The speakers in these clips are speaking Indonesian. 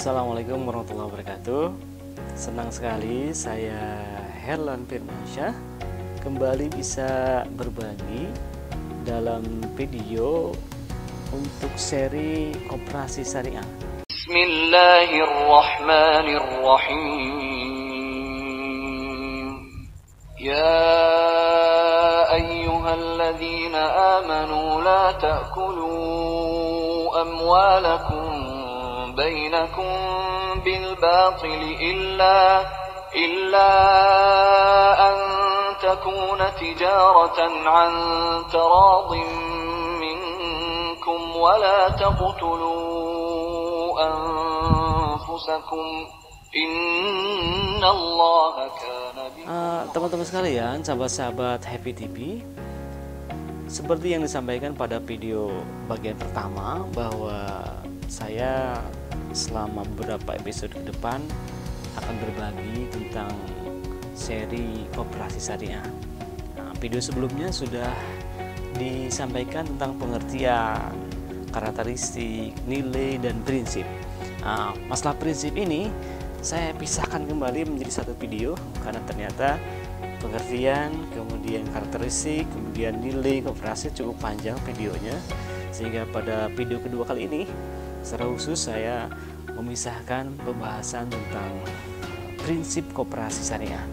Assalamualaikum warahmatullahi wabarakatuh. Senang sekali saya Herlan Firmansyah kembali bisa berbagi dalam video untuk seri Koperasi Syariah. Bismillahirrahmanirrahim. Ya ayyuhalladzina amanu la ta'kulu amwalakum بينكم بالباطل إلا أن تكون تجارة عن تراض منكم ولا تقتلوا أنفسكم إن الله كان Teman-teman sekalian, sahabat-sahabat Happy TV, seperti yang disampaikan pada video bagian pertama bahwa saya selama beberapa episode ke depan akan berbagi tentang seri Koperasi Syariah. Video sebelumnya sudah disampaikan tentang pengertian, karakteristik, nilai, dan prinsip. Masalah prinsip ini saya pisahkan kembali menjadi satu video karena ternyata pengertian, kemudian karakteristik, kemudian nilai koperasi cukup panjang videonya, sehingga pada video kedua kali ini secara khusus saya memisahkan pembahasan tentang prinsip koperasi syariah.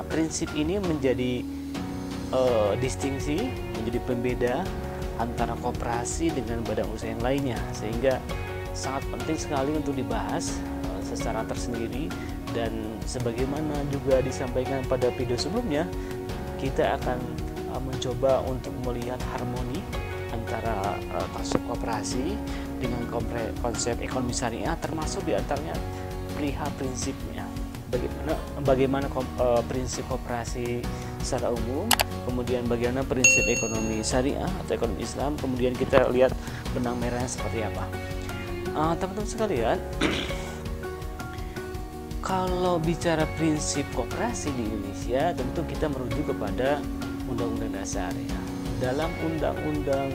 Prinsip ini menjadi distingsi, menjadi pembeda antara koperasi dengan badan usaha yang lainnya, sehingga sangat penting sekali untuk dibahas secara tersendiri. Dan sebagaimana juga disampaikan pada video sebelumnya, kita akan mencoba untuk melihat harmoni antara konsep koperasi dengan konsep ekonomi syariah, termasuk diantaranya perihal prinsipnya. Bagaimana prinsip koperasi secara umum, kemudian bagaimana prinsip ekonomi syariah atau ekonomi Islam, kemudian kita lihat benang merahnya seperti apa. Teman-teman sekalian, kalau bicara prinsip koperasi di Indonesia, tentu kita merujuk kepada Undang-Undang Dasar ya. Dalam Undang-Undang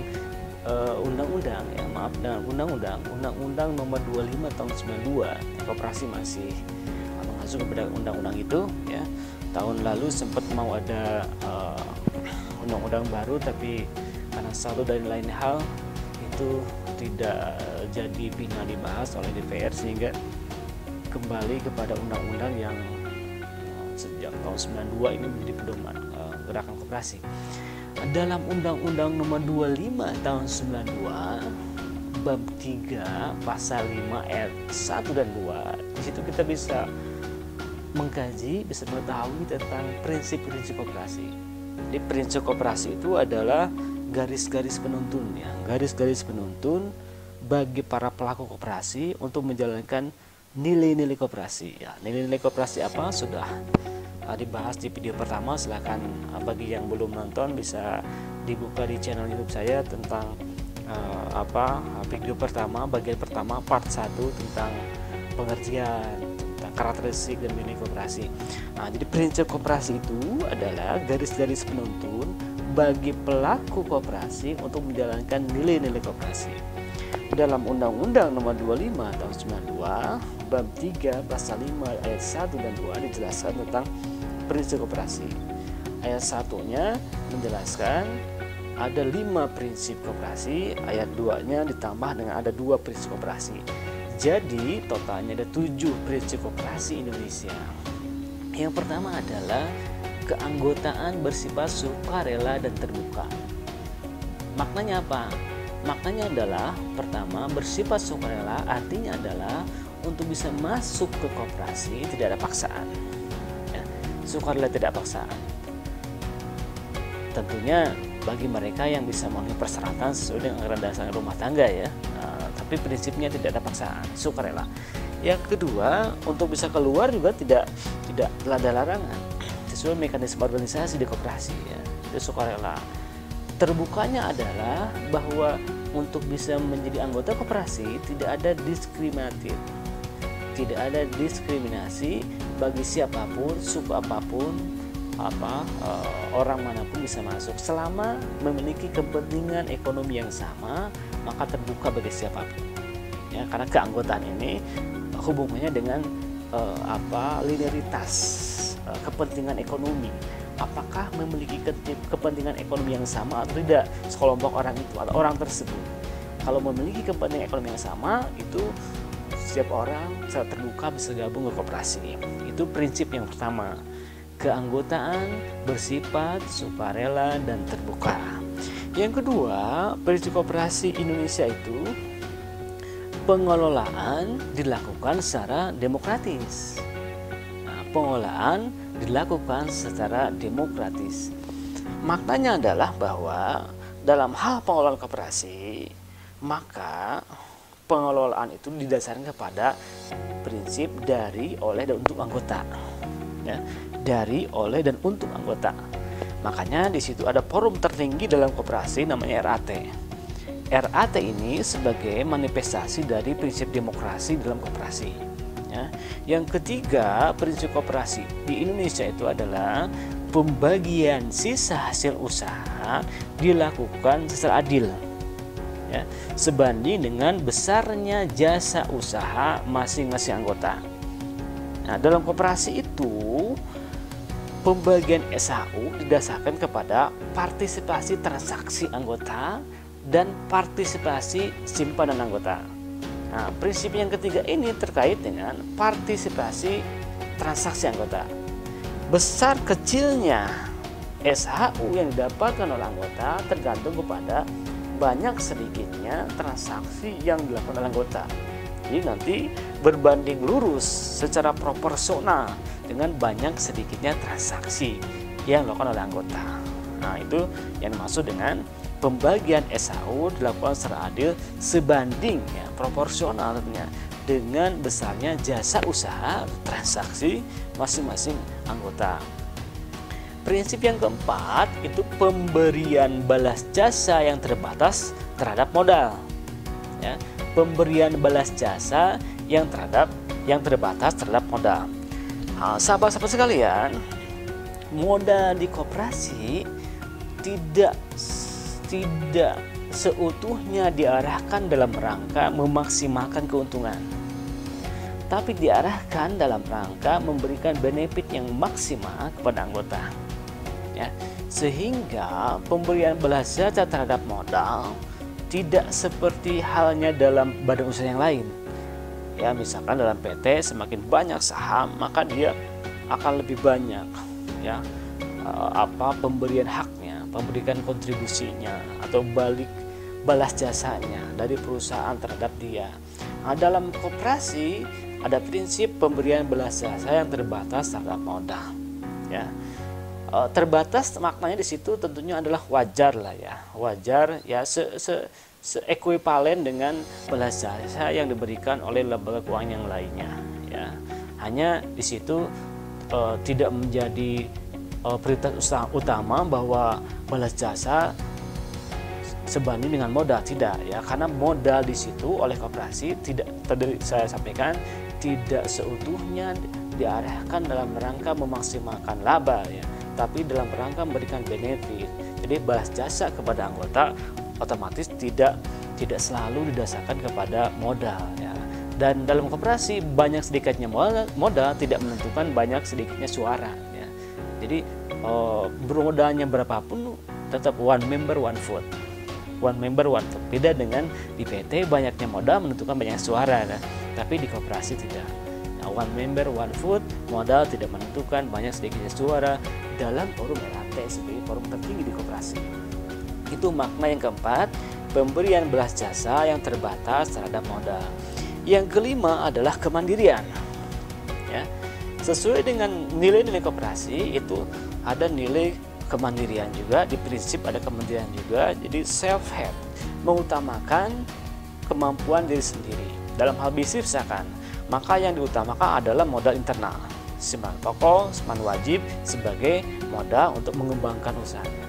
Nomor 25 Tahun 92, koperasi masih mengacu kepada undang-undang itu ya. Tahun lalu sempat mau ada undang-undang baru, tapi karena satu dan lain hal itu tidak jadi bina dibahas oleh DPR, sehingga kembali kepada undang-undang yang sejak tahun 92 ini menjadi pedoman gerakan koperasi. Dalam Undang-Undang Nomor 25 Tahun 92 Bab 3 Pasal 5 ayat 1 dan 2, di situ kita bisa mengkaji, bisa mengetahui tentang prinsip-prinsip koperasi. Jadi prinsip koperasi itu adalah garis-garis penuntun ya, garis-garis penuntun bagi para pelaku koperasi untuk menjalankan nilai-nilai koperasi ya. Nilai-nilai koperasi apa sudah dibahas di video pertama. Silahkan bagi yang belum nonton bisa dibuka di channel YouTube saya tentang video pertama, bagian pertama part 1 tentang pengertian, tentang karakteristik dan nilai koperasi. Jadi prinsip koperasi itu adalah garis-garis penuntun bagi pelaku koperasi untuk menjalankan nilai-nilai koperasi. Dalam Undang-Undang Nomor 25 Tahun 92 Bab 3 Pasal 5 ayat 1 dan 2 dijelaskan tentang prinsip koperasi. Ayat 1-nya menjelaskan ada 5 prinsip koperasi, ayat 2-nya ditambah dengan ada 2 prinsip koperasi. Jadi totalnya ada 7 prinsip koperasi Indonesia. Yang pertama adalah keanggotaan bersifat sukarela dan terbuka. Maknanya apa? Maknanya adalah pertama, bersifat sukarela artinya adalah untuk bisa masuk ke koperasi tidak ada paksaan ya. Sukarela tidak paksaan tentunya bagi mereka yang bisa memenuhi persyaratan sesuai dengan anggaran dasar rumah tangga ya. Tapi prinsipnya tidak ada paksaan, sukarela. Yang kedua, untuk bisa keluar juga tidak ada larangan sesuai mekanisme organisasi di koperasi ya. Itu sukarela. Terbukanya adalah bahwa untuk bisa menjadi anggota koperasi tidak ada diskriminatif, tidak ada diskriminasi bagi siapapun, suku apapun, orang manapun bisa masuk selama memiliki kepentingan ekonomi yang sama, maka terbuka bagi siapapun. Ya, karena keanggotaan ini hubungannya dengan linearitas kepentingan ekonomi. Apakah memiliki kepentingan ekonomi yang sama atau tidak sekelompok orang itu atau orang tersebut. Kalau memiliki kepentingan ekonomi yang sama, itu setiap orang secara terbuka bisa gabung ke koperasi. Itu prinsip yang pertama. Keanggotaan bersifat sukarela dan terbuka. Yang kedua, prinsip koperasi Indonesia itu pengelolaan dilakukan secara demokratis. Pengelolaan dilakukan secara demokratis. Maknanya adalah bahwa dalam hal pengelolaan koperasi, maka pengelolaan itu didasarkan kepada prinsip dari, oleh, dan untuk anggota. Ya, dari, oleh, dan untuk anggota. Makanya di situ ada forum tertinggi dalam koperasi namanya RAT. RAT ini sebagai manifestasi dari prinsip demokrasi dalam koperasi. Ya. Yang ketiga, prinsip koperasi di Indonesia itu adalah pembagian sisa hasil usaha dilakukan secara adil, ya, sebanding dengan besarnya jasa usaha masing-masing anggota. Nah, dalam koperasi itu pembagian SHU didasarkan kepada partisipasi transaksi anggota dan partisipasi simpanan anggota. Nah, prinsip yang ketiga ini terkait dengan partisipasi transaksi anggota. Besar kecilnya SHU yang didapatkan oleh anggota tergantung kepada banyak sedikitnya transaksi yang dilakukan oleh anggota. Jadi nanti berbanding lurus secara proporsional dengan banyak sedikitnya transaksi yang dilakukan oleh anggota. Nah, itu yang dimaksud dengan pembagian SHU dilakukan secara adil sebanding, ya, proporsional tentunya dengan besarnya jasa usaha transaksi masing-masing anggota. Prinsip yang keempat itu pemberian balas jasa yang terbatas terhadap modal. Ya, pemberian balas jasa yang terbatas terhadap modal. Nah, sahabat-sahabat sekalian, modal di koperasi tidak seutuhnya diarahkan dalam rangka memaksimalkan keuntungan, tapi diarahkan dalam rangka memberikan benefit yang maksimal kepada anggota. Ya, sehingga pemberian balas jasa terhadap modal tidak seperti halnya dalam badan usaha yang lain. Ya, misalkan dalam PT semakin banyak saham maka dia akan lebih banyak, ya, pemberian haknya, memberikan kontribusinya atau balas jasanya dari perusahaan terhadap dia. Nah, dalam koperasi ada prinsip pemberian balas jasa yang terbatas terhadap modal. Ya, terbatas maknanya di situ tentunya adalah wajar lah, ya, wajar, ya, ekuivalen dengan balas jasa yang diberikan oleh lembaga keuangan yang lainnya. Ya, hanya di situ tidak menjadi prioritas utama bahwa balas jasa sebanding dengan modal, tidak, ya, karena modal di situ oleh koperasi tidak, tadi saya sampaikan, tidak seutuhnya diarahkan dalam rangka memaksimalkan laba, ya, tapi dalam rangka memberikan benefit. Jadi balas jasa kepada anggota otomatis tidak selalu didasarkan kepada modal, ya. Dan dalam koperasi banyak sedikitnya modal tidak menentukan banyak sedikitnya suara, ya. Jadi bermodalnya berapapun tetap one member one vote. One member one vote. Beda dengan di PT banyaknya modal menentukan banyak suara, kan? Tapi di koperasi tidak. Nah, one member one vote, modal tidak menentukan banyak sedikitnya suara dalam forum RAT sebagai forum tertinggi di koperasi. Itu makna yang keempat, pemberian balas jasa yang terbatas terhadap modal. Yang kelima adalah kemandirian. Ya, sesuai dengan nilai-nilai koperasi itu ada nilai kemandirian juga, di prinsip ada kemandirian juga. Jadi self help, mengutamakan kemampuan diri sendiri. Dalam hal bisnis misalkan, maka yang diutamakan adalah modal internal, simpan pokok, simpan wajib sebagai modal untuk mengembangkan usahanya.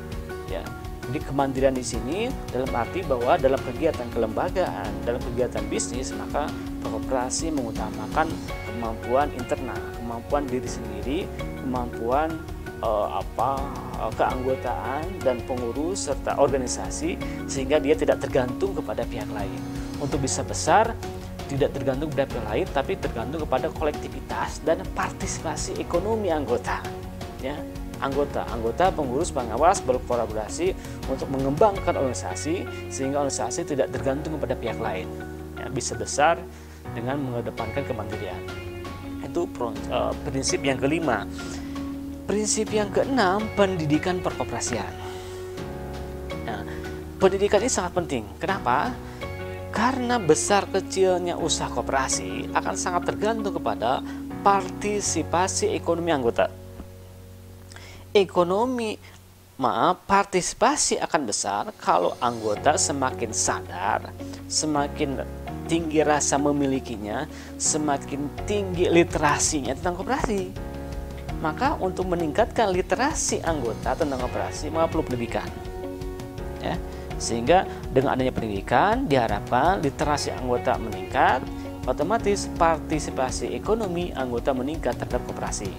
Ya. Jadi kemandirian di sini dalam arti bahwa dalam kegiatan kelembagaan, dalam kegiatan bisnis, maka koperasi mengutamakan kemampuan internal, kemampuan diri sendiri, kemampuan keanggotaan dan pengurus serta organisasi, sehingga dia tidak tergantung kepada pihak lain. Untuk bisa besar tidak tergantung pada pihak lain, tapi tergantung kepada kolektivitas dan partisipasi ekonomi anggota. Ya, anggota pengurus pengawas berkolaborasi untuk mengembangkan organisasi sehingga organisasi tidak tergantung kepada pihak lain. Ya, bisa besar dengan mengedepankan kemandirian. Itu prinsip yang kelima. Prinsip yang keenam, pendidikan perkoperasian. Nah, pendidikan ini sangat penting. Kenapa? Karena besar kecilnya usaha koperasi akan sangat tergantung kepada partisipasi ekonomi anggota. Partisipasi akan besar kalau anggota semakin sadar, semakin tinggi rasa memilikinya, semakin tinggi literasinya tentang koperasi. Maka untuk meningkatkan literasi anggota tentang koperasi maka perlu pendidikan. Ya, sehingga dengan adanya pendidikan diharapkan literasi anggota meningkat, otomatis partisipasi ekonomi anggota meningkat terhadap koperasi.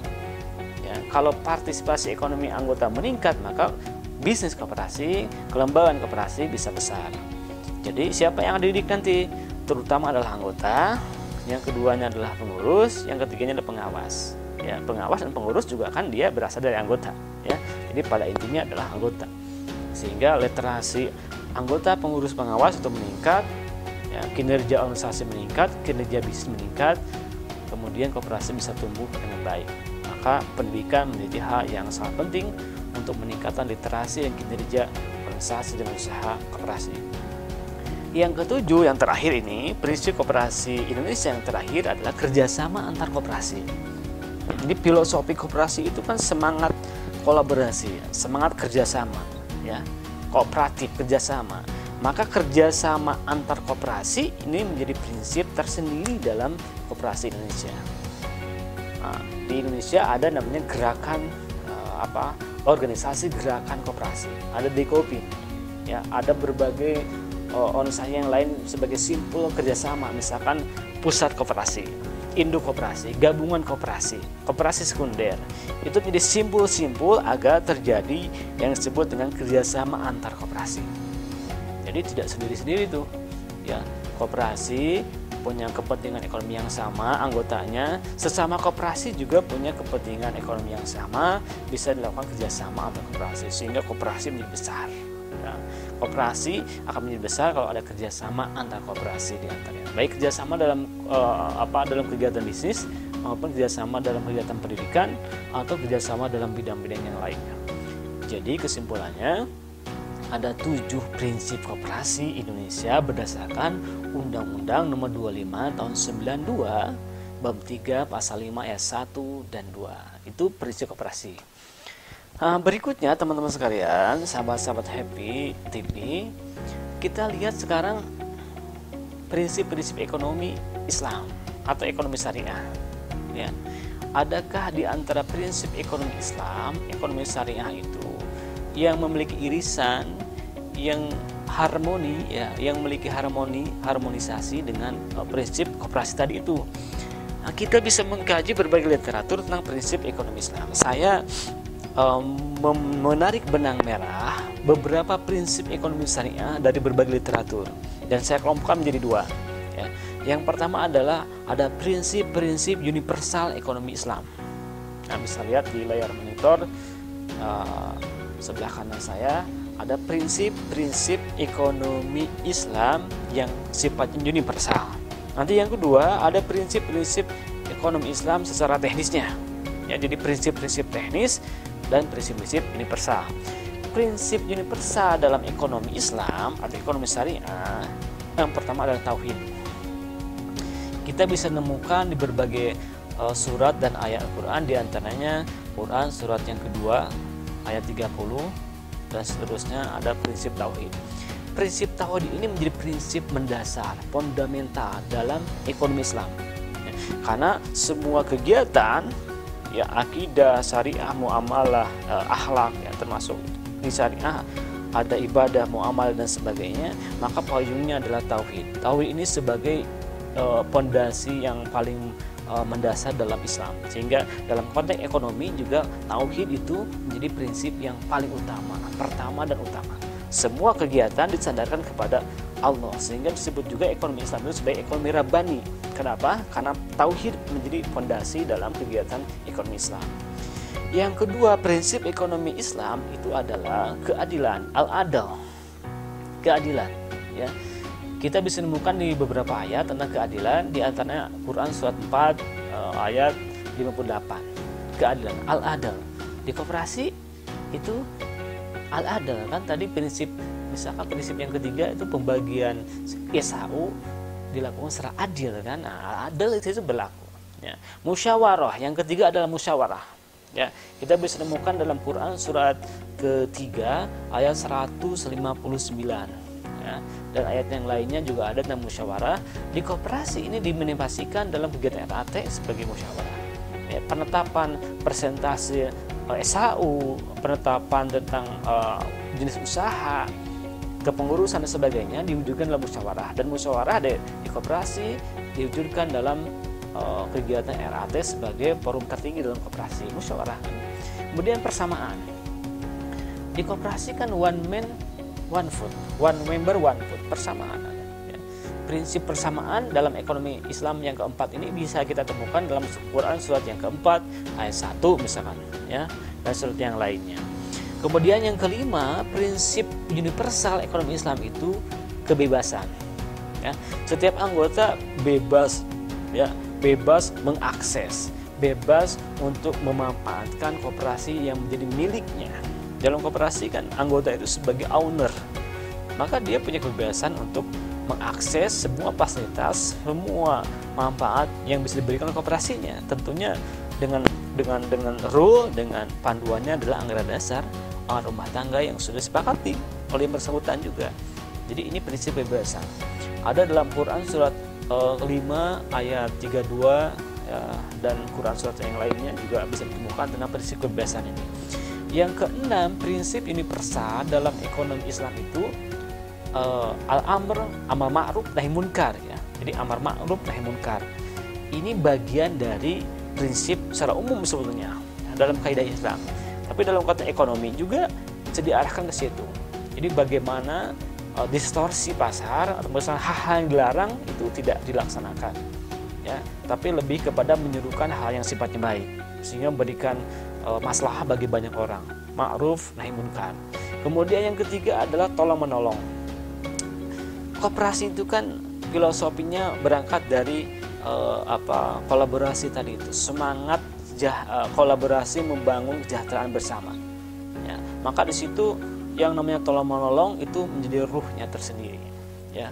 Ya, kalau partisipasi ekonomi anggota meningkat, maka bisnis koperasi, kelembagaan koperasi bisa besar. Jadi siapa yang dididik nanti? Terutama adalah anggota, yang keduanya adalah pengurus, yang ketiganya adalah pengawas. Ya, pengawas dan pengurus juga kan dia berasal dari anggota. Ya, jadi pada intinya adalah anggota. Sehingga literasi anggota, pengurus, pengawas itu meningkat, ya, kinerja organisasi meningkat, kinerja bisnis meningkat, kemudian koperasi bisa tumbuh dengan baik. Maka pendidikan menjadi hal yang sangat penting untuk meningkatkan literasi dan kinerja organisasi dan usaha koperasi. Yang ketujuh, yang terakhir ini, prinsip koperasi Indonesia yang terakhir adalah kerjasama antar koperasi. Jadi filosofi koperasi itu kan semangat kolaborasi, semangat kerjasama, ya, kooperatif kerjasama. Maka kerjasama antar koperasi ini menjadi prinsip tersendiri dalam koperasi Indonesia. Nah, di Indonesia ada namanya gerakan organisasi gerakan koperasi, ada Dekopin, ya, ada berbagai organisasi yang lain sebagai simpul kerjasama, misalkan pusat koperasi, induk koperasi, gabungan koperasi, koperasi sekunder. Itu menjadi simpul-simpul agar terjadi yang disebut dengan kerjasama antar koperasi. Jadi tidak sendiri-sendiri tuh, ya, koperasi punya kepentingan ekonomi yang sama, anggotanya sesama koperasi juga punya kepentingan ekonomi yang sama, bisa dilakukan kerjasama antar koperasi sehingga koperasi menjadi besar. Ya, koperasi akan menjadi besar kalau ada kerjasama antar koperasi di antaranya, baik kerjasama dalam dalam kegiatan bisnis maupun kerjasama dalam kegiatan pendidikan atau kerjasama dalam bidang-bidang yang lainnya. Jadi kesimpulannya ada 7 prinsip koperasi Indonesia berdasarkan Undang-Undang Nomor 25 Tahun 92 Bab 3 Pasal 5 Ayat 1 dan 2. Itu prinsip koperasi. Berikutnya teman-teman sekalian, sahabat-sahabat Happy TV, kita lihat sekarang prinsip-prinsip ekonomi Islam atau ekonomi syariah. Ya. Adakah di antara prinsip ekonomi Islam, ekonomi syariah itu yang memiliki irisan, yang harmoni, ya, yang memiliki harmonisasi dengan prinsip koperasi tadi itu? Nah, kita bisa mengkaji berbagai literatur tentang prinsip ekonomi Islam. Saya menarik benang merah beberapa prinsip ekonomi syariah dari berbagai literatur dan saya kelompokkan menjadi 2. Ya. Yang pertama adalah ada prinsip-prinsip universal ekonomi Islam. Nah, bisa lihat di layar monitor sebelah kanan saya ada prinsip-prinsip ekonomi Islam yang sifatnya universal. Nanti yang kedua ada prinsip-prinsip ekonomi Islam secara teknisnya. Ya, jadi prinsip-prinsip teknis dan prinsip-prinsip universal. Prinsip universal dalam ekonomi Islam atau ekonomi syariah yang pertama adalah tauhid. Kita bisa menemukan di berbagai surat dan ayat Al-Quran, di antaranya Quran surat yang kedua ayat 30 dan seterusnya ada prinsip tauhid. Prinsip tauhid ini menjadi prinsip mendasar, fundamental dalam ekonomi Islam. Ya, karena semua kegiatan, ya, akidah, syariah, muamalah, akhlak, ya, termasuk di syariah ada ibadah, muamalah dan sebagainya, maka payungnya adalah tauhid. Tauhid ini sebagai pondasi yang paling mendasar dalam Islam, sehingga dalam konteks ekonomi juga tauhid itu menjadi prinsip yang paling utama, pertama dan utama. Semua kegiatan disandarkan kepada Allah, sehingga disebut juga ekonomi Islam itu sebagai ekonomi Rabbani. Kenapa? Karena tauhid menjadi fondasi dalam kegiatan ekonomi Islam. Yang kedua, prinsip ekonomi Islam itu adalah keadilan, al-adl, keadilan. Ya, kita bisa menemukan di beberapa ayat tentang keadilan, di antaranya Quran surat 4 ayat 58. Keadilan, al-adl. Di koperasi itu al-adl, kan tadi prinsip, misalkan prinsip yang ketiga itu pembagian SHU dilakukan secara adil, kan? Nah, adil itu berlaku. Ya. Musyawarah, yang ketiga adalah musyawarah. Ya, kita bisa menemukan dalam Quran surat ketiga ayat 159. Ya, dan ayat yang lainnya juga ada tentang musyawarah. Di koperasi ini dimanifestasikan dalam kegiatan RAT sebagai musyawarah. Ya, penetapan persentase SHU, penetapan tentang jenis usaha, kepengurusan dan sebagainya diwujudkan dalam musyawarah, dan musyawarah di koperasi diwujudkan dalam kegiatan RAT sebagai forum tertinggi dalam koperasi, musyawarah. Kemudian persamaan di koperasi kan one man one food, one member one food, persamaan. Ya. Prinsip persamaan dalam ekonomi Islam yang keempat ini bisa kita temukan dalam Quran surat yang keempat ayat 1 misalkan, ya, dan surat yang lainnya. Kemudian yang kelima, prinsip universal ekonomi Islam itu kebebasan. Ya, setiap anggota bebas, ya, bebas mengakses, bebas untuk memanfaatkan koperasi yang menjadi miliknya. Dalam koperasi kan anggota itu sebagai owner, maka dia punya kebebasan untuk mengakses semua fasilitas, semua manfaat yang bisa diberikan oleh koperasinya. Tentunya dengan rule, dengan panduannya adalah anggaran dasar rumah tangga yang sudah disepakati oleh yang bersangkutan juga. Jadi ini prinsip kebebasan. Ada dalam Quran surat 5 ayat 32, ya, dan Quran surat yang lainnya juga bisa ditemukan tentang prinsip kebebasan ini. Yang keenam, prinsip universal dalam ekonomi Islam itu al-amr, amal ma'ruf nahi munkar, ya. Jadi amar ma'ruf nahi munkar. Ini bagian dari prinsip secara umum sebetulnya dalam kaidah Islam. Tapi dalam konteks ekonomi juga bisa diarahkan ke situ. Jadi bagaimana distorsi pasar atau misalnya hal-hal yang dilarang itu tidak dilaksanakan, ya, tapi lebih kepada menyerukan hal yang sifatnya baik sehingga memberikan maslahah bagi banyak orang, ma'ruf nahi munkar. Kemudian yang ketiga adalah tolong menolong. Koperasi itu kan filosofinya berangkat dari kolaborasi tadi itu, semangat kolaborasi membangun kesejahteraan bersama, ya. Maka di situ yang namanya tolong menolong itu menjadi ruhnya tersendiri, ya,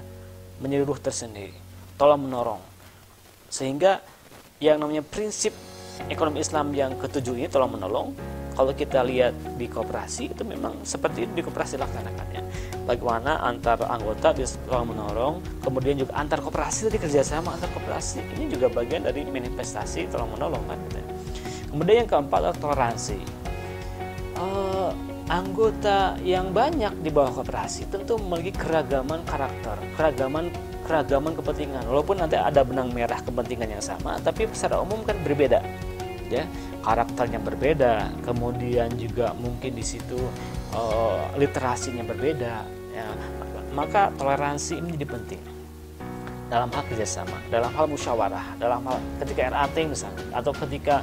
menjadi ruh tersendiri, tolong menolong. Sehingga yang namanya prinsip ekonomi Islam yang ketujuh ini, tolong menolong, kalau kita lihat di koperasi itu memang seperti itu di koperasi laksanakannya. Bagaimana antar anggota bisa tolong menolong, kemudian juga antar koperasi tadi kerjasama antar koperasi, ini juga bagian dari manifestasi tolong menolong kan, gitu ya. Kemudian yang keempat adalah toleransi. Anggota yang banyak di bawah koperasi tentu memiliki keragaman karakter, keragaman kepentingan. Walaupun nanti ada benang merah kepentingan yang sama, tapi secara umum kan berbeda, ya, karakternya berbeda. Kemudian juga mungkin di situ literasinya berbeda, ya. Maka toleransi ini menjadi penting dalam hal kerjasama, dalam hal musyawarah, dalam hal ketika RAT misalnya, atau ketika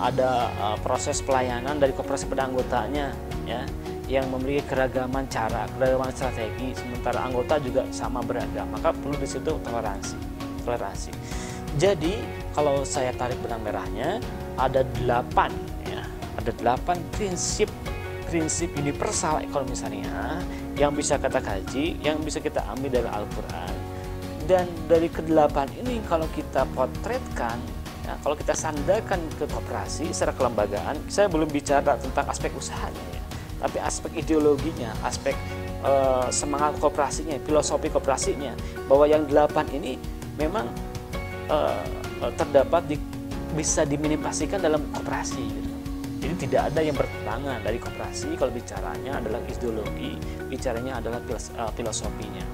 ada proses pelayanan dari koperasi pada anggotanya, ya, yang memiliki keragaman cara, keragaman strategi, sementara anggota juga sama beragam, maka perlu di situ toleransi. Jadi kalau saya tarik benang merahnya ada 8, ya, ada 8 prinsip universal ekonomi syariah yang bisa kita kaji, yang bisa kita ambil dari Al-Quran. Dan dari ke-8 ini kalau kita potretkan, ya, kalau kita sandarkan ke koperasi secara kelembagaan, saya belum bicara tentang aspek usahanya, ya, tapi aspek ideologinya, aspek semangat koperasinya, filosofi koperasinya, bahwa yang 8 ini memang terdapat bisa dimanifestasikan dalam koperasi, gitu. Jadi tidak ada yang bertentangan dari koperasi kalau bicaranya adalah ideologi, bicaranya adalah filosofinya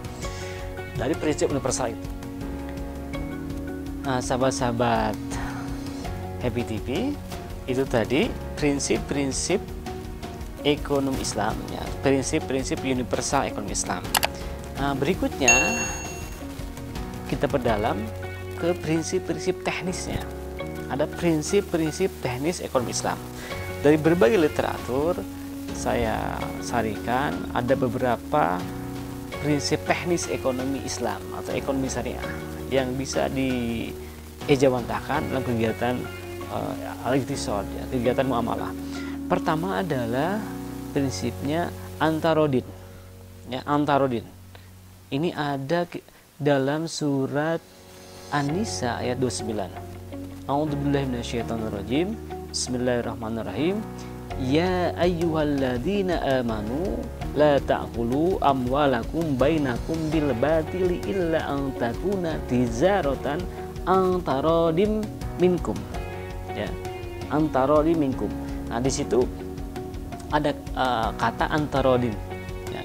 dari prinsip universal itu. Nah, sahabat-sahabat Happy TV, itu tadi prinsip-prinsip ekonomi Islam, ya, prinsip-prinsip universal ekonomi Islam. Nah, berikutnya kita perdalam ke prinsip-prinsip teknisnya. Ada prinsip-prinsip teknis ekonomi Islam. Dari berbagai literatur saya sarikan ada beberapa prinsip teknis ekonomi Islam atau ekonomi syariah yang bisa diejawantahkan dalam kegiatan al-iqtisad, ya, kegiatan muamalah. Pertama adalah prinsipnya antarodin. Ya, antarodin. Ini ada dalam surat An-Nisa ayat 29. A'udzubillahi minasyaitonirrajim. Bismillahirrahmanirrahim. Ya ayyuhalladzina amanu la ta'kulu amwalakum bainakum bil batili illa an takuna tijaratan antarodim minkum. Ya, antarodim minkum. Nah, di situ ada kata antarodim. Ya.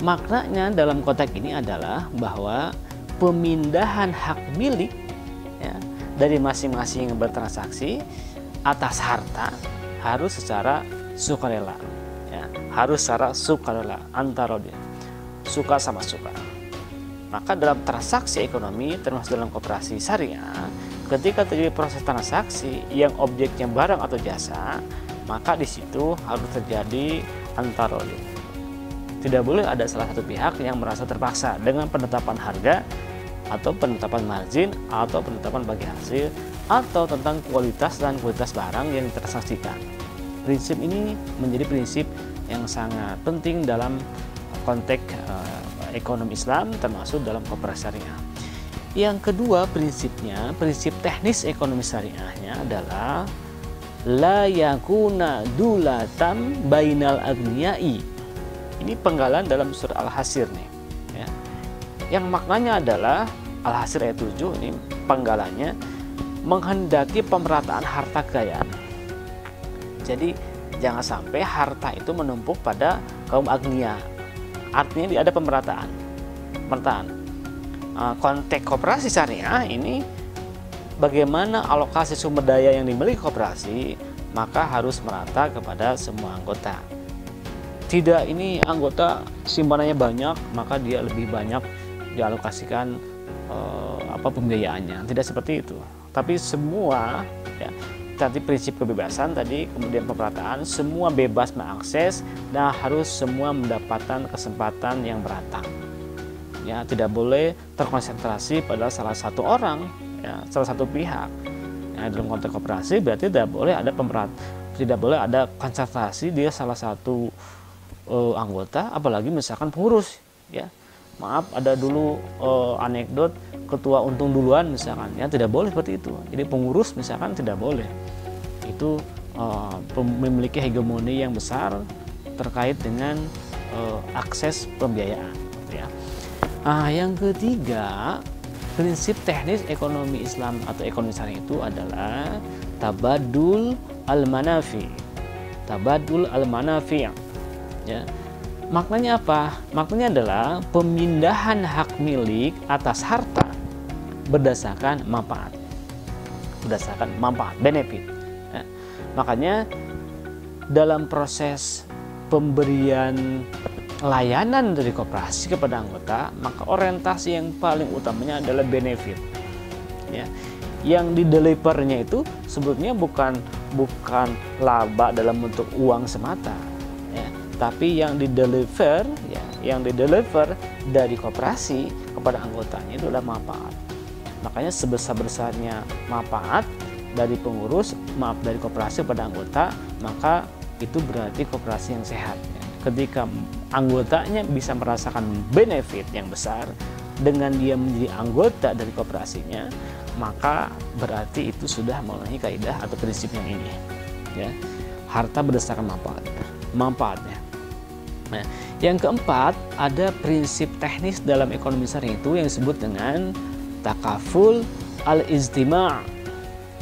Maknanya dalam konteks ini adalah bahwa pemindahan hak milik, ya, dari masing-masing yang bertransaksi atas harta harus secara sukarela, ya, harus secara sukarela, antarodin, suka sama suka. Maka dalam transaksi ekonomi termasuk dalam koperasi syariah, ketika terjadi proses transaksi yang objeknya barang atau jasa, maka di situ harus terjadi antarodin. Tidak boleh ada salah satu pihak yang merasa terpaksa dengan penetapan harga atau penetapan margin atau penetapan bagi hasil atau tentang kualitas dan kualitas barang yang ditransaksikan. Prinsip ini menjadi prinsip yang sangat penting dalam konteks ekonomi Islam termasuk dalam koperasi syariah. Yang kedua prinsipnya, prinsip teknis ekonomi syariahnya adalah la yakuna dulatam bainal aghniyai. Ini penggalan dalam surah Al-Hasyr nih, ya. Yang maknanya adalah Al-Hasyr ayat 7 ini penggalannya menghendaki pemerataan harta kekayaan. Jadi jangan sampai harta itu menumpuk pada kaum agnia. Artinya ada pemerataan. Konteks koperasi syariah ini bagaimana alokasi sumber daya yang dimiliki koperasi, maka harus merata kepada semua anggota. Tidak ini anggota simpanannya banyak, maka dia lebih banyak dialokasikan pembiayaannya. Tidak seperti itu. Tapi semua, ya, tadi prinsip kebebasan tadi, kemudian pemerataan, semua bebas mengakses dan harus semua mendapatkan kesempatan yang merata. Ya, tidak boleh terkonsentrasi pada salah satu orang, ya, salah satu pihak. Ya, dalam konteks koperasi berarti tidak boleh ada konsentrasi dia salah satu anggota, apalagi misalkan pengurus, ya. Maaf, ada dulu anekdot ketua untung duluan misalkan, ya, tidak boleh seperti itu. Jadi pengurus misalkan tidak boleh. Itu memiliki hegemoni yang besar terkait dengan akses pembiayaan, ya. Yang ketiga, prinsip teknis ekonomi Islam atau ekonomi syariah itu adalah tabadul al-manafi. Tabadul al-manafi'. Ya. Maknanya apa? Maknanya adalah pemindahan hak milik atas harta berdasarkan manfaat. Berdasarkan manfaat, benefit. Ya. Makanya dalam proses pemberian layanan dari koperasi kepada anggota, maka orientasi yang paling utamanya adalah benefit. Ya. Yang didelivernya itu sebetulnya bukan laba dalam bentuk uang semata. Tapi yang dideliver dari koperasi kepada anggotanya itu adalah manfaat. Makanya sebesar-besarnya manfaat dari pengurus, dari koperasi kepada anggota, maka itu berarti koperasi yang sehat. Ketika anggotanya bisa merasakan benefit yang besar dengan dia menjadi anggota dari koperasinya, maka berarti itu sudah memenuhi kaidah atau prinsip yang ini. Ya, harta berdasarkan manfaatnya. Nah, yang keempat, ada prinsip teknis dalam ekonomi syariah itu yang disebut dengan takaful al-ijtima'.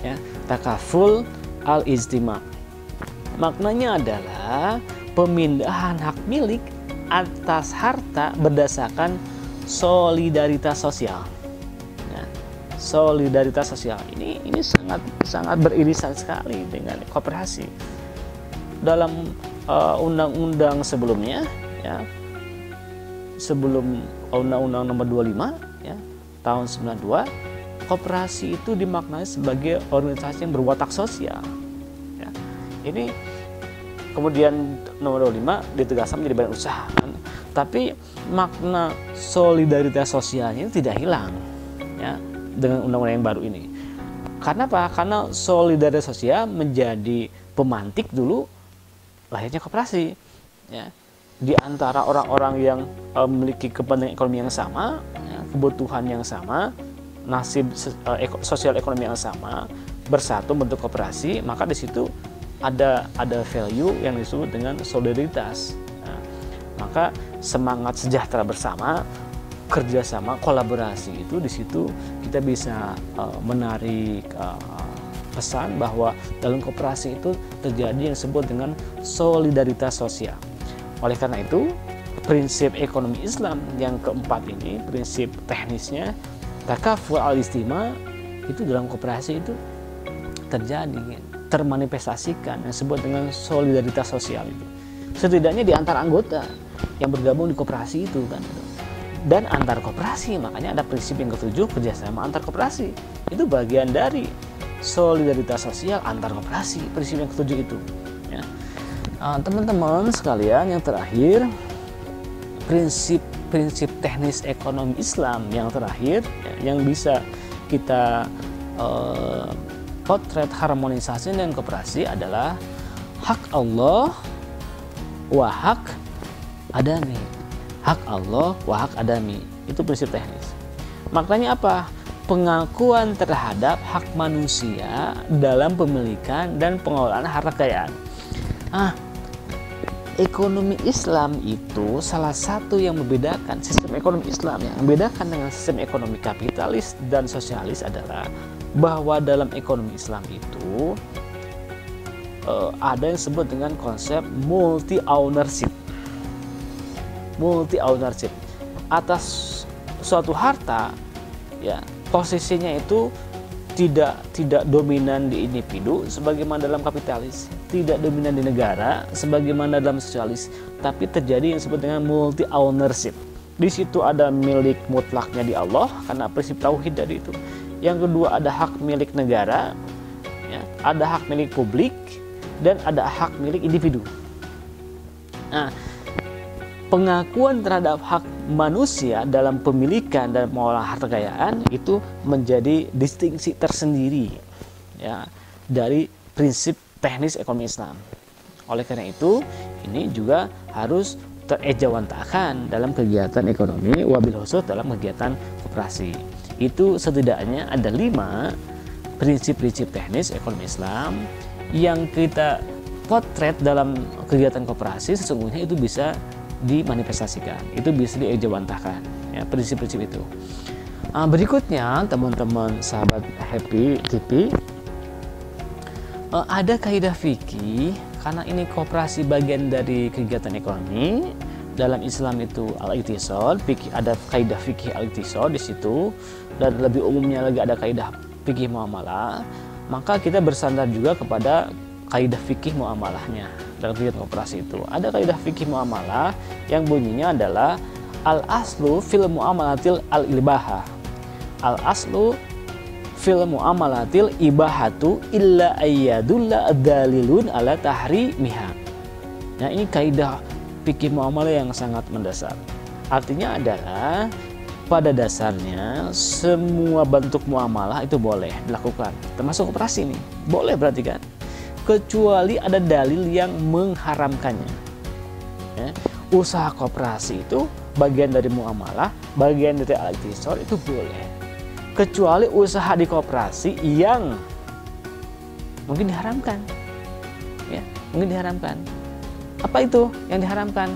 Ya, takaful al-ijtima'. Maknanya adalah pemindahan hak milik atas harta berdasarkan solidaritas sosial. Nah, solidaritas sosial ini sangat beririsan sekali dengan koperasi. Dalam undang-undang sebelumnya, ya, sebelum Undang-Undang Nomor 25 ya, tahun 92, koperasi itu dimaknai sebagai organisasi yang berwatak sosial. Ya. Ini kemudian Nomor 25 ditegaskan menjadi badan usaha. Tapi makna solidaritas sosialnya tidak hilang ya dengan undang-undang yang baru ini. Karena apa? Karena solidaritas sosial menjadi pemantik dulu lahirnya koperasi. Ya. Di antara orang-orang yang memiliki kepentingan ekonomi yang sama, ya, kebutuhan yang sama, nasib sosial ekonomi yang sama, bersatu bentuk koperasi, maka di situ ada value yang disebut dengan solidaritas. Nah, maka semangat sejahtera bersama, kerjasama, kolaborasi itu di situ kita bisa menarik pesan bahwa dalam koperasi itu terjadi yang disebut dengan solidaritas sosial. Oleh karena itu, prinsip ekonomi Islam yang keempat ini, prinsip teknisnya takaful al-istima, itu dalam koperasi itu terjadi, termanifestasikan yang disebut dengan solidaritas sosial itu. Setidaknya di antara anggota yang bergabung di koperasi itu kan. Dan antar koperasi, makanya ada prinsip yang ketujuh, kerjasama antar koperasi. Itu bagian dari solidaritas sosial antar koperasi, prinsip yang ketujuh itu. Ya. Teman-teman sekalian, yang terakhir, prinsip teknis ekonomi Islam yang terakhir ya, yang bisa kita potret harmonisasi dengan koperasi adalah hak Allah wa hak adami. Hak Allah wa hak adami. Itu prinsip teknis. Maknanya apa? Pengakuan terhadap hak manusia dalam pemilikan dan pengelolaan harta kekayaan. Ekonomi Islam itu salah satu yang membedakan sistem ekonomi Islam yang membedakan dengan sistem ekonomi kapitalis dan sosialis adalah bahwa dalam ekonomi Islam itu ada yang disebut dengan konsep multi ownership. Multi ownership atas suatu harta, ya posisinya itu tidak dominan di individu sebagaimana dalam kapitalis, tidak dominan di negara sebagaimana dalam sosialis, tapi terjadi yang disebut dengan multi ownership. Di situ ada milik mutlaknya di Allah karena prinsip tauhid dari itu. Yang kedua ada hak milik negara, ya, ada hak milik publik, dan ada hak milik individu. Nah, pengakuan terhadap hak manusia dalam pemilikan dan pengelolaan harta kekayaan itu menjadi distingsi tersendiri ya dari prinsip teknis ekonomi Islam. Oleh karena itu, ini juga harus terejawantahkan dalam kegiatan ekonomi, wabil khusus dalam kegiatan koperasi. Itu setidaknya ada 5 prinsip-prinsip teknis ekonomi Islam yang kita potret dalam kegiatan koperasi, sesungguhnya itu bisa dimanifestasikan, itu bisa diejawantahkan ya, prinsip-prinsip itu. Berikutnya teman-teman sahabat Happy TV, ada kaidah fikih karena ini koperasi bagian dari kegiatan ekonomi. Dalam Islam itu al-iqtisad, ada kaidah fikih al-iqtisad di situ, dan lebih umumnya lagi ada kaidah fikih muamalah. Maka kita bersandar juga kepada kaidah fikih muamalahnya. Dalam kegiatan koperasi itu ada kaidah fikih muamalah yang bunyinya adalah al-aslu fil muamalatil al-ibahah. Al-aslu fil muamalatil ibahatu illa ayyadulla dalilun ala tahrimiha. Nah, ini kaidah fikih muamalah yang sangat mendasar. Artinya adalah pada dasarnya semua bentuk muamalah itu boleh dilakukan, termasuk koperasi ini. Boleh berarti kan? Kecuali ada dalil yang mengharamkannya. Ya, usaha koperasi itu bagian dari muamalah, bagian dari al-iqtisad itu boleh. Kecuali usaha di koperasi yang mungkin diharamkan. Ya, mungkin diharamkan. Apa itu yang diharamkan?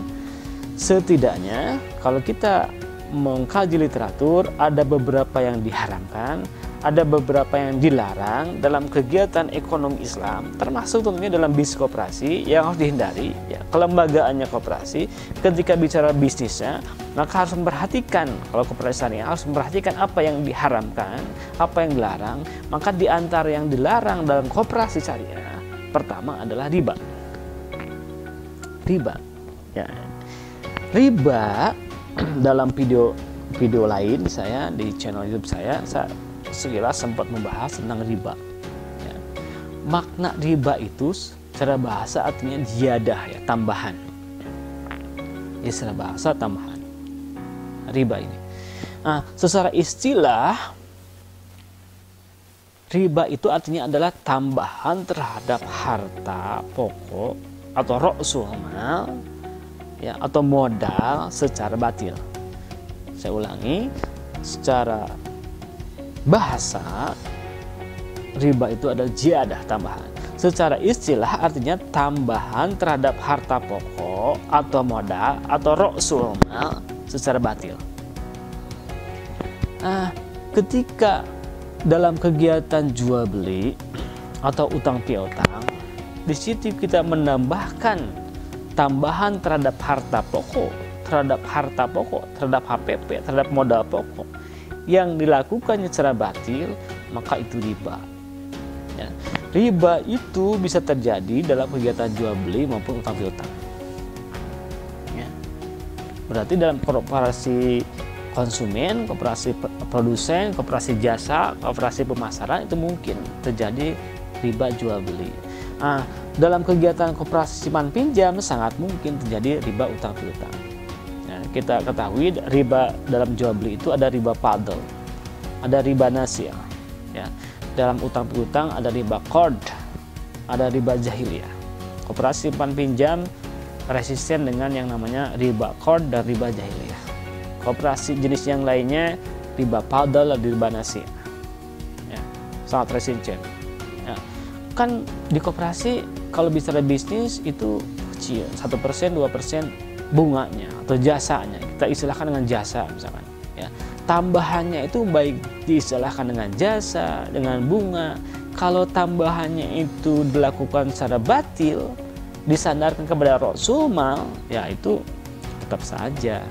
Setidaknya kalau kita mengkaji literatur, ada beberapa yang diharamkan, ada beberapa yang dilarang dalam kegiatan ekonomi Islam, termasuk tentunya dalam bisnis koperasi yang harus dihindari. Ya, kelembagaannya koperasi, ketika bicara bisnisnya, maka harus memperhatikan, kalau koperasi syariah harus memperhatikan apa yang diharamkan, apa yang dilarang. Maka di antara yang dilarang dalam koperasi syariah, pertama adalah riba. Riba, ya. Riba dalam video lain saya di channel YouTube saya sekilas sempat membahas tentang riba. Ya. Makna riba itu secara bahasa artinya ziyadah, ya, tambahan. Ya, secara bahasa tambahan. Riba ini. Nah, secara istilah riba itu artinya adalah tambahan terhadap harta pokok atau ra'sul mal, ya, atau modal secara batil. Saya ulangi, secara bahasa riba itu adalah ziyadah, tambahan. Secara istilah artinya tambahan terhadap harta pokok atau modal atau ra'sul mal secara batil. Nah, ketika dalam kegiatan jual beli atau utang piutang, di situ kita menambahkan tambahan terhadap harta pokok, terhadap HPP, terhadap modal pokok yang dilakukannya secara batil, maka itu riba. Ya. Riba itu bisa terjadi dalam kegiatan jual beli maupun utang piutang. Ya. Berarti dalam koperasi konsumen, koperasi produsen, koperasi jasa, koperasi pemasaran itu mungkin terjadi riba jual beli. Nah, dalam kegiatan koperasi simpan pinjam sangat mungkin terjadi riba utang piutang. Nah, kita ketahui riba dalam jual beli itu ada riba fadl, ada riba nasiyah. Ya. Dalam utang piutang ada riba qard, ada riba jahiliyah. Koperasi simpan pinjam resisten dengan yang namanya riba qard dan riba jahiliyah. Koperasi jenis yang lainnya riba fadl dan riba nasiyah. Ya, sangat resisten. Ya. Kan di koperasi kalau bicara bisnis itu kecil, 1%, 2% bunganya atau jasanya. Kita istilahkan dengan jasa misalkan. Ya. Tambahannya itu baik diistilahkan dengan jasa, dengan bunga. Kalau tambahannya itu dilakukan secara batil, disandarkan kepada ra'sul mal, ya itu tetap saja,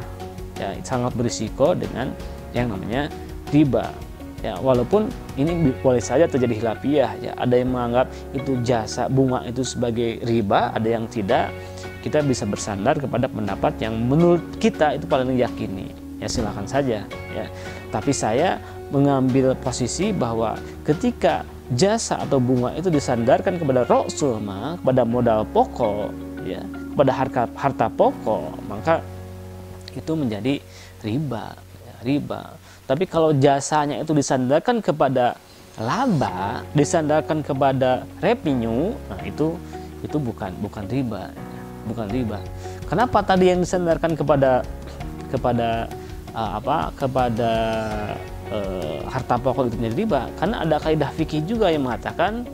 ya, sangat berisiko dengan yang namanya riba. Ya, walaupun ini boleh saja terjadi khilafiyah, ya, ada yang menganggap itu jasa bunga itu sebagai riba, ada yang tidak. Kita bisa bersandar kepada pendapat yang menurut kita itu paling diyakini. Ya, silakan saja, ya. Tapi saya mengambil posisi bahwa ketika jasa atau bunga itu disandarkan kepada ra'sul mal, kepada modal pokok, ya, kepada harta pokok, maka itu menjadi riba, ya, riba. Tapi kalau jasanya itu disandarkan kepada laba, disandarkan kepada revenue, nah itu bukan riba, ya, bukan riba. Kenapa tadi yang disandarkan kepada harta pokok itu menjadi riba? Karena ada kaidah fikih juga yang mengatakan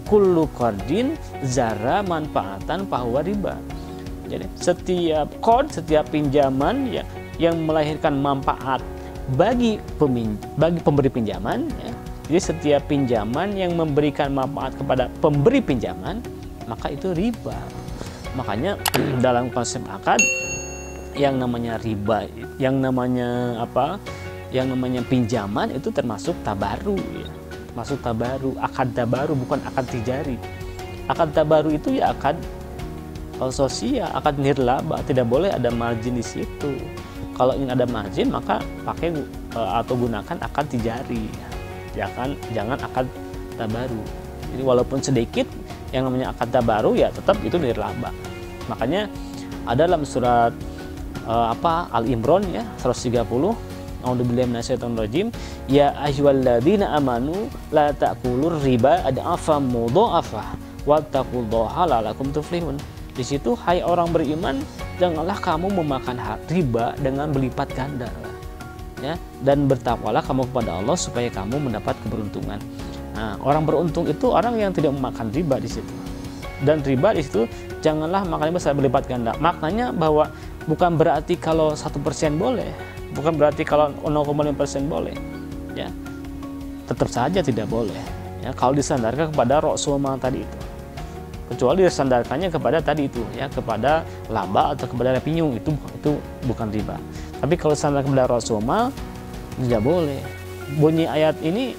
kullu qardin zara manfaatan fahuwa riba. Jadi setiap pinjaman, ya, yang melahirkan manfaat bagi pemberi pinjaman, ya. Jadi setiap pinjaman yang memberikan manfaat kepada pemberi pinjaman, maka itu riba. Makanya dalam konsep akad yang namanya riba, yang namanya pinjaman itu termasuk tabaru, ya. Masuk tabaru, akad tabaru, bukan akad tijari. Akad tabaru itu ya akad sosial, akad nirlaba, tidak boleh ada margin di situ. Kalau ingin ada margin maka pakai atau gunakan akad tijari, ya. Jangan akad tabaru. Jadi walaupun sedikit yang namanya akad tabaru, ya tetap itu nirlaba. Makanya ada dalam surat Al-Imran, ya, 130, A'udzubillahi minasyaitonirrajim, ya ayyuhalladzina amanu la ta'kulur riba ad'afan mudha'afah wattaqullaha la'allakum tuflihun. Di situ, hai orang beriman, janganlah kamu memakan riba dengan berlipat ganda, ya, dan bertakwalah kamu kepada Allah supaya kamu mendapat keberuntungan. Nah, orang beruntung itu orang yang tidak memakan riba di situ. Dan riba di situ janganlah makan riba secara berlipat ganda. Maknanya bahwa bukan berarti kalau 1% boleh, bukan berarti kalau 0,5% boleh, ya. Tetap saja tidak boleh, ya, kalau disandarkan kepada ra'sul mal tadi itu. Kecuali disandarkannya kepada tadi itu, ya, kepada laba atau kepada revenue, itu bukan riba. Tapi kalau disandarkan kepada ra'sul mal tidak boleh. Bunyi ayat ini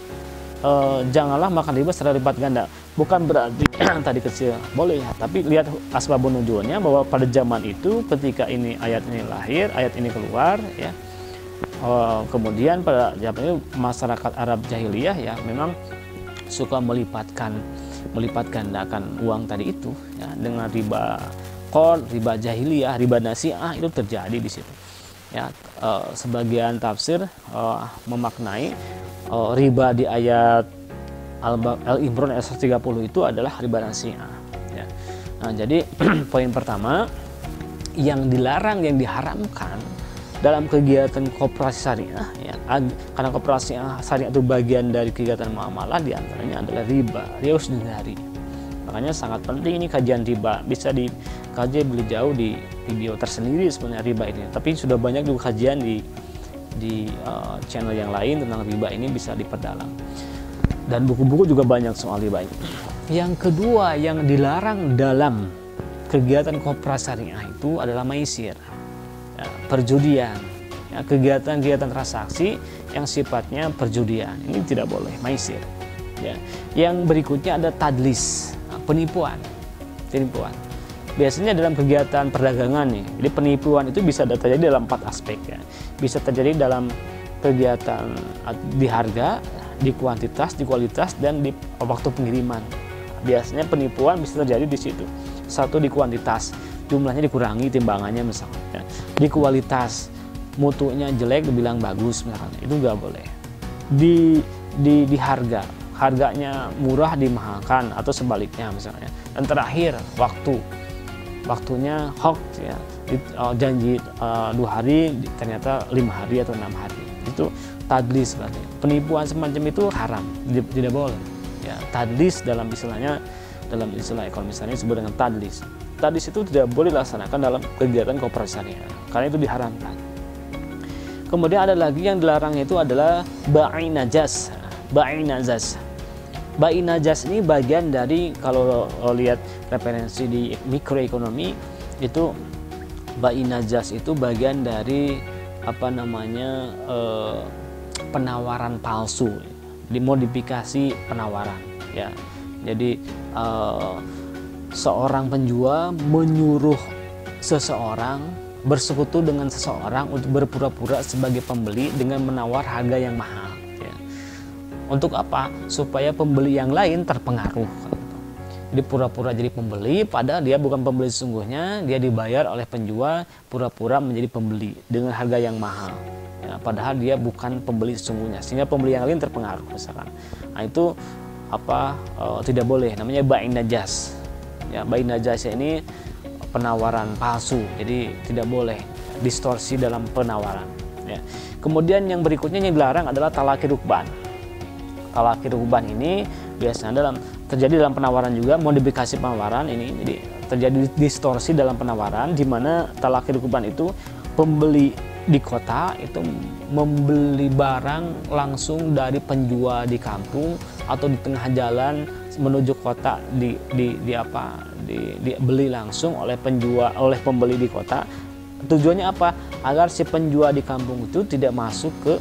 janganlah makan riba secara lipat ganda. bukan berarti tadi kecil boleh, tapi lihat asbabun nuzulnya bahwa pada zaman itu ketika ini ayat ini lahir, ayat ini keluar ya. Kemudian pada zaman itu masyarakat Arab jahiliyah ya memang suka melipat gandakan uang tadi itu ya, dengan riba qard, riba jahiliyah, riba nasi'ah itu terjadi di situ. Ya, sebagian tafsir memaknai riba di ayat Al-Imran ayat 130 itu adalah riba nasi'ah ya. Nah, jadi poin pertama yang dilarang, yang diharamkan dalam kegiatan koperasi syariah ya, karena koperasi syariah itu bagian dari kegiatan muamalah, diantaranya adalah riba harus dihindari. Makanya sangat penting ini kajian riba, bisa dikaji lebih jauh di video tersendiri sebenarnya riba ini, tapi sudah banyak juga kajian di channel yang lain tentang riba ini, bisa diperdalam, dan buku-buku juga banyak soal riba ini. Yang kedua yang dilarang dalam kegiatan koperasi syariah itu adalah maisir ya, perjudian ya, kegiatan-kegiatan transaksi yang sifatnya perjudian ini tidak boleh, maisir ya. Yang berikutnya ada tadlis, penipuan. Biasanya dalam kegiatan perdagangan nih, jadi penipuan itu bisa terjadi dalam 4 aspek ya. Bisa terjadi dalam kegiatan di harga, di kuantitas, di kualitas, dan di waktu pengiriman. Biasanya penipuan bisa terjadi di situ. Satu, di kuantitas, jumlahnya dikurangi timbangannya misalnya ya. Di kualitas, mutunya jelek dibilang bagus misalnya, itu nggak boleh. Di harga, harganya murah dimahalkan atau sebaliknya misalnya. Dan terakhir, waktunya hoax ya, janji 2 hari ternyata 5 hari atau 6 hari, itu tadlis berarti. Penipuan semacam itu haram, tidak boleh ya. Tadlis dalam istilah ekonomi syariah disebut dengan tadlis. Tadlis itu tidak boleh dilaksanakan dalam kegiatan koperasi syariah karena itu diharamkan. Kemudian ada lagi yang dilarang, itu adalah bai najas. Bai najas ini bagian dari, kalau lihat referensi di mikroekonomi itu, bai najas itu bagian dari penawaran palsu, dimodifikasi penawaran ya. Jadi seorang penjual menyuruh seseorang bersekutu dengan seseorang untuk berpura-pura sebagai pembeli dengan menawar harga yang mahal ya. Untuk apa? Supaya pembeli yang lain terpengaruh. Jadi pura-pura jadi pembeli padahal dia bukan pembeli sesungguhnya, dia dibayar oleh penjual pura-pura menjadi pembeli dengan harga yang mahal ya, padahal dia bukan pembeli sesungguhnya, sehingga pembeli yang lain terpengaruh misalkan. Nah, itu tidak boleh, namanya bai najas ya. Bai najas ini penawaran palsu, jadi tidak boleh, distorsi dalam penawaran ya. Kemudian yang berikutnya yang dilarang adalah talaqi rukban. Talaqi rukban ini biasanya terjadi dalam penawaran juga, modifikasi penawaran ini, jadi terjadi distorsi dalam penawaran, di mana talaqi rukban itu pembeli di kota itu membeli barang langsung dari penjual di kampung atau di tengah jalan menuju kota, dibeli langsung oleh pembeli di kota. Tujuannya apa? Agar si penjual di kampung itu tidak masuk ke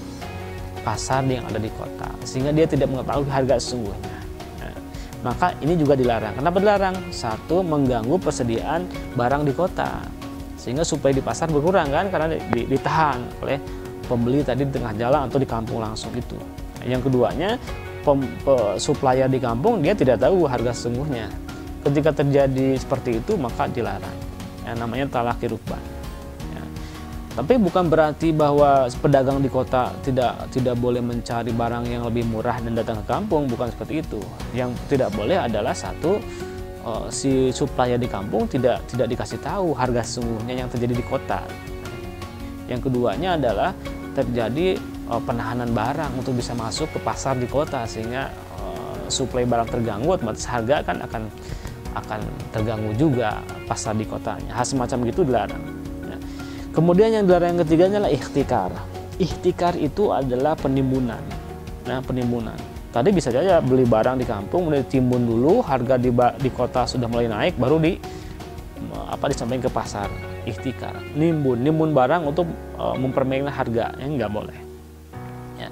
pasar yang ada di kota, sehingga dia tidak mengetahui harga sesungguhnya. Nah, maka ini juga dilarang. Kenapa dilarang? Satu, mengganggu persediaan barang di kota, sehingga supaya di pasar berkurang kan, karena ditahan oleh pembeli tadi di tengah jalan atau di kampung langsung itu. Yang keduanya, supplier di kampung dia tidak tahu harga sesungguhnya. Ketika terjadi seperti itu maka dilarang. Yang namanya talaqi rukban. Ya. Tapi bukan berarti bahwa pedagang di kota tidak boleh mencari barang yang lebih murah dan datang ke kampung, bukan seperti itu. Yang tidak boleh adalah satu, si supplier di kampung tidak dikasih tahu harga sesungguhnya yang terjadi di kota. Yang keduanya adalah terjadi penahanan barang untuk bisa masuk ke pasar di kota, sehingga suplai barang terganggu, otomatis harga kan akan terganggu juga pasar di kotanya. Hal semacam gitu dilarang ya. Kemudian yang dilarang yang ketiganya adalah ihtikar. Ihtikar itu adalah penimbunan. Nah, penimbunan tadi bisa saja beli barang di kampung mulai ditimbun dulu, harga di kota sudah mulai naik, baru disampaikan ke pasar. Ihtikar, nimbun barang untuk mempermainkan harga, yang nggak boleh ya.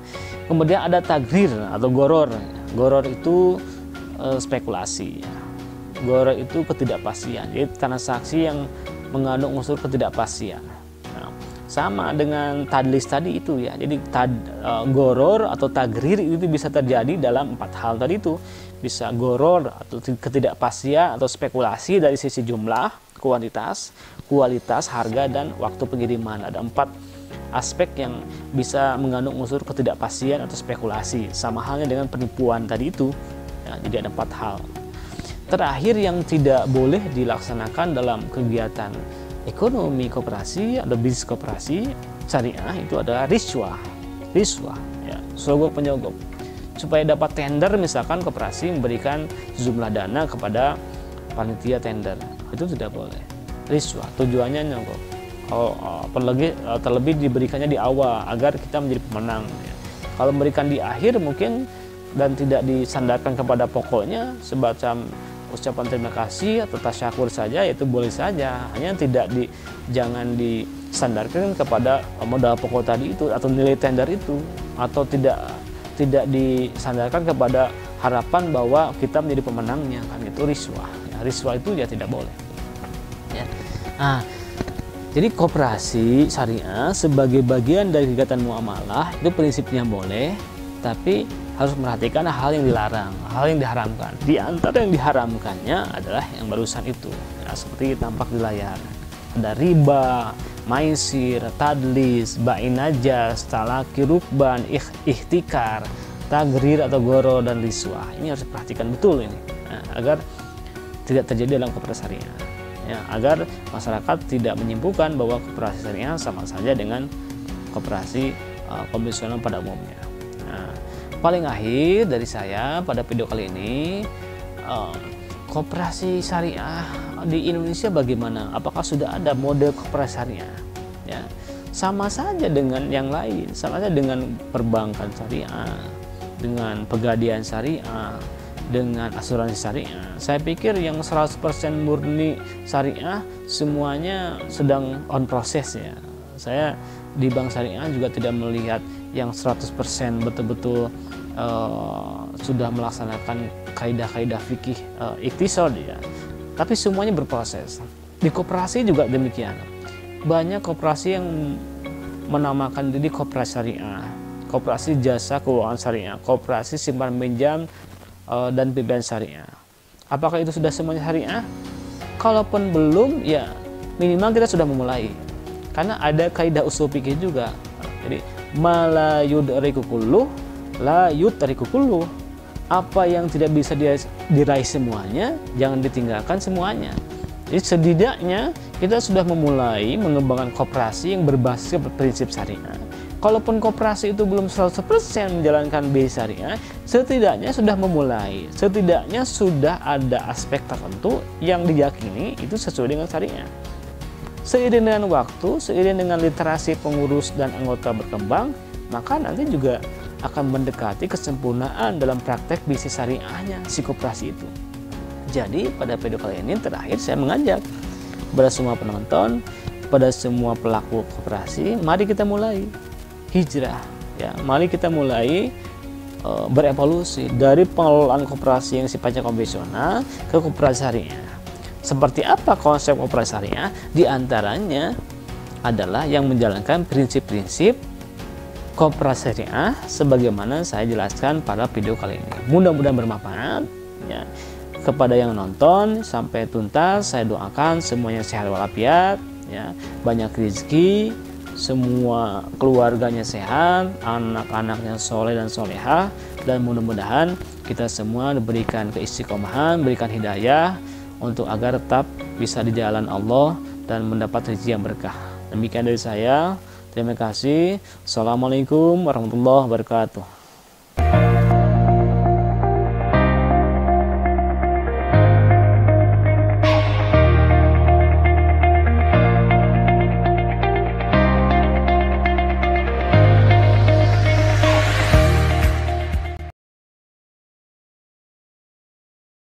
Kemudian ada tagrir atau goror. Goror itu spekulasi. Gharar itu ketidakpastian, jadi transaksi yang mengandung unsur ketidakpastian. Nah, sama dengan tadlis tadi itu ya, jadi gharar atau tagrir itu bisa terjadi dalam 4 hal tadi itu. Bisa gharar atau ketidakpastian atau spekulasi dari sisi jumlah, kualitas, harga, dan waktu pengiriman. Ada 4 aspek yang bisa mengandung unsur ketidakpastian atau spekulasi. Sama halnya dengan penipuan tadi itu ya, jadi ada 4 hal. Terakhir yang tidak boleh dilaksanakan dalam kegiatan ekonomi koperasi atau bisnis koperasi syariah itu adalah riswah ya, sogok penyogok. Supaya dapat tender, misalkan koperasi memberikan sejumlah dana kepada panitia tender, itu tidak boleh. Riswah tujuannya nyogok, terlebih diberikannya di awal agar kita menjadi pemenang ya. Kalau memberikan di akhir mungkin dan tidak disandarkan kepada pokoknya semacam ucapan terima kasih atau tasyakur saja, itu boleh saja, hanya jangan disandarkan kepada modal pokok tadi itu atau nilai tender itu, atau tidak disandarkan kepada harapan bahwa kita menjadi pemenangnya, kan itu riswah ya, riswah itu ya tidak boleh ya. Nah, jadi koperasi syariah sebagai bagian dari kegiatan muamalah itu prinsipnya boleh, tapi harus memperhatikan hal yang dilarang, hal yang diharamkan. Di antara yang diharamkannya adalah yang barusan itu, ya, seperti tampak di layar. Ada riba, maisir, tadlis, bai najas, talaki rukban, ihtikar, tagrir atau gharar, dan riswah. Ini harus diperhatikan betul ini, nah, agar tidak terjadi dalam koperasi syariah. Ya, agar masyarakat tidak menyimpulkan bahwa koperasi syariah sama saja dengan koperasi konvensional pada umumnya. Nah, paling akhir dari saya pada video kali ini, koperasi syariah di Indonesia bagaimana? Apakah sudah ada model koperasi syariah? Ya, sama saja dengan yang lain, sama saja dengan perbankan syariah, dengan pegadaian syariah, dengan asuransi syariah. Saya pikir yang 100% murni syariah semuanya sedang on proses ya. Saya di bank syariah juga tidak melihat yang 100% betul-betul sudah melaksanakan kaidah-kaidah fikih iktisad ya. Tapi semuanya berproses. Di koperasi juga demikian. Banyak koperasi yang menamakan diri koperasi syariah, koperasi jasa keuangan syariah, koperasi simpan pinjam dan pembiayaan syariah. Apakah itu sudah semuanya syariah? Kalaupun belum, ya minimal kita sudah memulai. Karena ada kaidah usul fikih juga. Jadi mala yudriku kulluh la yudriku kulluh. Apa yang tidak bisa diraih semuanya, jangan ditinggalkan semuanya. Jadi setidaknya kita sudah memulai mengembangkan koperasi yang berbasis prinsip syariah. Kalaupun koperasi itu belum 100% menjalankan bisnis syariah, setidaknya sudah memulai, setidaknya sudah ada aspek tertentu yang diyakini itu sesuai dengan syariah. Seiring dengan waktu, seiring dengan literasi pengurus dan anggota berkembang, maka nanti juga akan mendekati kesempurnaan dalam praktek bisnis syariahnya si koperasi itu. Jadi pada video kali ini terakhir saya mengajak kepada semua penonton, kepada semua pelaku koperasi, mari kita mulai hijrah ya, mari kita mulai berevolusi dari pengelolaan koperasi yang sifatnya konvensional ke koperasi syariah. Seperti apa konsep koperasi syariah? Di antaranya adalah yang menjalankan prinsip-prinsip koperasi syariah sebagaimana saya jelaskan pada video kali ini. Mudah-mudahan bermanfaat ya. Kepada yang nonton sampai tuntas, saya doakan semuanya sehat walafiat ya, banyak rezeki, semua keluarganya sehat, anak-anaknya soleh dan solehah, dan mudah-mudahan kita semua diberikan keistiqomahan, berikan hidayah untuk agar tetap bisa di jalan Allah dan mendapat rezeki yang berkah. Demikian dari saya. Terima kasih. Assalamualaikum warahmatullahi wabarakatuh.